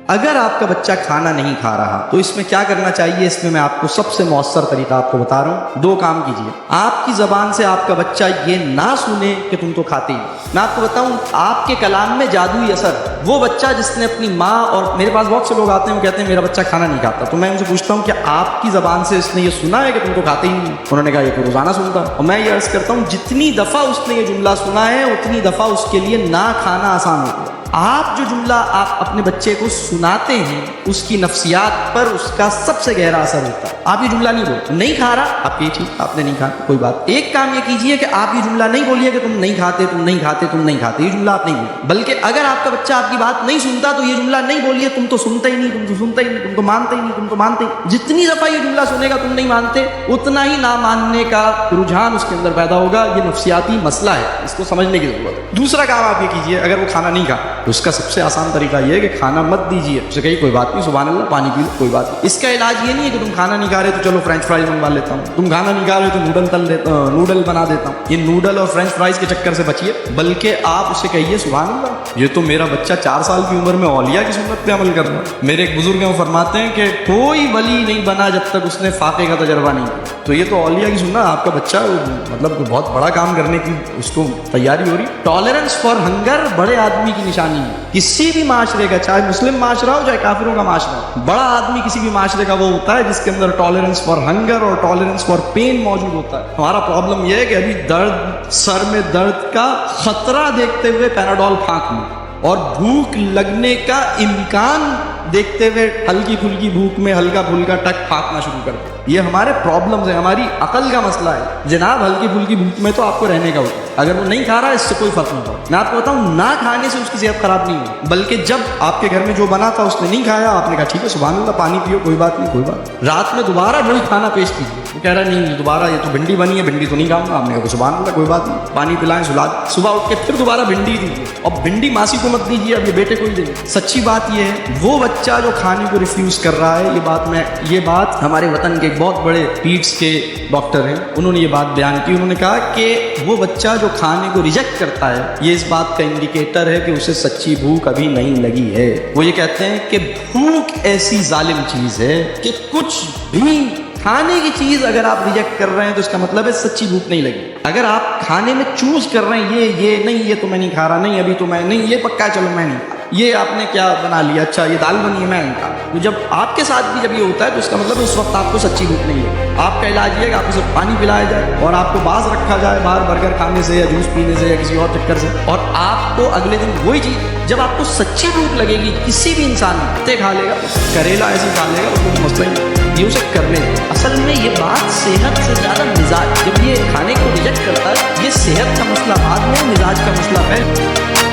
اگر آپ کا بچہ کھانا نہیں کھا رہا تو اس میں کیا کرنا چاہیے؟ اس میں میں آپ کو سب سے مؤثر طریقہ آپ کو بتا رہا ہوں. 2 کام کیجیے. آپ کی زبان سے آپ کا بچہ یہ نہ سنے کہ تم تو کھاتے ہی. میں آپ کو بتاؤں آپ کے کلام میں جادوئی اثر. وہ بچہ جس نے اپنی ماں، اور میرے پاس بہت سے لوگ آتے ہیں وہ کہتے ہیں میرا بچہ کھانا نہیں کھاتا، تو میں ان سے پوچھتا ہوں کہ آپ کی زبان سے اس نے یہ سنا ہے کہ تم تو کھاتے ہی نہیں؟ انہوں نے کہا یہ تو روزانہ سنتا. اور میں یہ عرض کرتا ہوں جتنی دفعہ اس نے یہ جملہ سنا ہے اتنی دفعہ اس کے لیے نہ کھانا آسان ہوتا ہے. آپ جو جملہ آپ اپنے بچے کو سناتے ہیں اس کی نفسیات پر اس کا سب سے گہرا اثر ہوتا ہے. آپ یہ جملہ نہیں بولتے، نہیں کھا رہا، آپ یہ ٹھیک، آپ نے نہیں کھا، کوئی بات. ایک کام یہ کیجئے کہ آپ یہ جملہ نہیں بولیے کہ تم نہیں کھاتے، تم نہیں کھاتے، تم نہیں کھاتے. یہ جملہ آپ نہیں بولیں، بلکہ اگر آپ کا بچہ آپ کی بات نہیں سنتا تو یہ جملہ نہیں بولیے تم تو سنتا ہی نہیں، تم تو سنتا ہی نہیں، تم تو مانتے ہی نہیں، تم تو مانتے ہی. جتنی دفعہ یہ جملہ سنے گا تم نہیں مانتے، اتنا ہی نہ ماننے کا رجحان اس کے اندر پیدا ہوگا. یہ نفسیاتی مسئلہ ہے، اس کو سمجھنے کی ضرورت ہے. دوسرا کام آپ یہ کیجئے، اگر وہ کھانا نہیں کھا تو اس کا سب سے آسان طریقہ یہ ہے کہ کھانا مت دیجیے. اسے کہیے کوئی بات نہیں، سبحان اللہ، پانی پی لو، کوئی بات نہیں. اس کا علاج یہ نہیں ہے کہ تم کھانا نہیں کھا رہے تو چلو فرینچ فرائز منگوا لیتا ہوں، تم کھانا نہیں کھا رہے تو نوڈل بنا دیتا ہوں. یہ نوڈل اور فرینچ فرائز کے چکر سے بچیے، بلکہ آپ اسے کہیے سبحان اللہ، یہ تو میرا بچہ 4 سال کی عمر میں اولیاء کی سنت پہ عمل کر رہا ہے. میرے ایک بزرگ ہیں وہ فرماتے ہیں کہ کوئی ولی نہیں بنا جب تک اس نے فاقے کا تجربہ نہیں کیا. تو یہ تو اولیاء کی سنت. آپ کا بچہ مطلب بہت بڑا کام کرنے کی اس کو تیاری ہو رہی. ٹالرنس فار ہنگر بڑے آدمی کی نشانی ہے. کسی بھی معاشرے کا، چاہے مسلم معاشرہ ہو چاہے کافروں کا معاشرہ ہو، بڑا آدمی کسی بھی معاشرے کا وہ ہوتا ہے جس کے اندر ٹالرنس فار ہنگر اور ٹالرنس فار پین موجود ہوتا ہے. ہمارا پرابلم یہ ہے کہ ابھی درد، سر میں درد کا خطرہ دیکھتے ہوئے پیناڈول پھانک لیں، اور بھوک لگنے کا امکان دیکھتے ہوئے ہلکی پھلکی بھوک میں ہلکا پھلکا ٹک پھانکنا شروع کر دیں. یہ ہمارے پرابلمز ہیں، ہماری عقل کا مسئلہ ہے. جناب ہلکی پھلکی بھوک میں تو آپ کو رہنے کا ہوتا ہے، اگر وہ نہیں کھا رہا ہے اس سے کوئی فرق نہیں پڑتا. میں آپ کو بتاؤں نہ کھانے سے اس کی صحت خراب نہیں ہوئی، بلکہ جب آپ کے گھر میں جو بنا تھا اس نے نہیں کھایا، آپ نے کہا ٹھیک ہے سبحان اللہ، پانی پیو، کوئی بات نہیں، کوئی بات. رات میں دوبارہ وہی کھانا پیش کیجیے، وہ کہہ رہا نہیں دوبارہ یہ تو بھنڈی بنی ہے، بھنڈی تو نہیں کھاؤں گا. آپ نے کہا سبحان اللہ، کوئی بات نہیں، پانی پلائیں، صبح اٹھ کے پھر دوبارہ بھنڈی دیجیے. اور بھنڈی ماسی کو مت دیجیے، اب یہ بیٹے کو ہی دیں. سچی بات یہ ہے وہ بچہ جو کھانے کو ریفیوز کر رہا ہے، یہ بات ہمارے وطن کے ایک بہت بڑے پیٹس کے ڈاکٹر ہیں، انہوں نے یہ بات بیان کی. انہوں نے کہا کہ وہ بچہ جو کھانے کو ریجیکٹ کرتا ہے یہ اس بات کا انڈیکیٹر ہے کہ اسے سچی بھوک ابھی نہیں لگی ہے. وہ یہ کہتے ہیں کہ بھوک ایسی ظالم چیز ہے کہ کچھ بھی کھانے کی چیز اگر آپ ریجیکٹ کر رہے ہیں تو اس کا مطلب ہے سچی بھوک نہیں لگی. اگر آپ کھانے میں چوز کر رہے ہیں یہ نہیں، یہ تو میں نہیں کھا رہا، نہیں ابھی تو میں نہیں، یہ پکا چلو میں نہیں، یہ آپ نے کیا بنا لیا، اچھا یہ دال بنی ہے میں نہیں کھا. تو جب آپ کے ساتھ بھی جب یہ ہوتا ہے تو اس کا مطلب اس وقت آپ کو سچی بھوک نہیں ہے. آپ کا علاج یہ ہے کہ آپ کو صرف پانی پلایا جائے اور آپ کو باز رکھا جائے باہر برگر کھانے سے یا جوس پینے سے یا کسی اور چکر سے، اور آپ کو اگلے دن وہی چیز جب آپ کو سچی بھوک لگے گی. کسی بھی انسان پتے کھا لے گا، کریلا ایسے کھا لے گا، اس کو مسئلہ ہی نہیں، یہ اسے کرنے. اصل میں یہ بات صحت سے زیادہ مزاج، جب یہ کھانے کو ریجیکٹ کرتا ہے یہ صحت کا مسئلہ بعد میں، مزاج کا مسئلہ پہلے.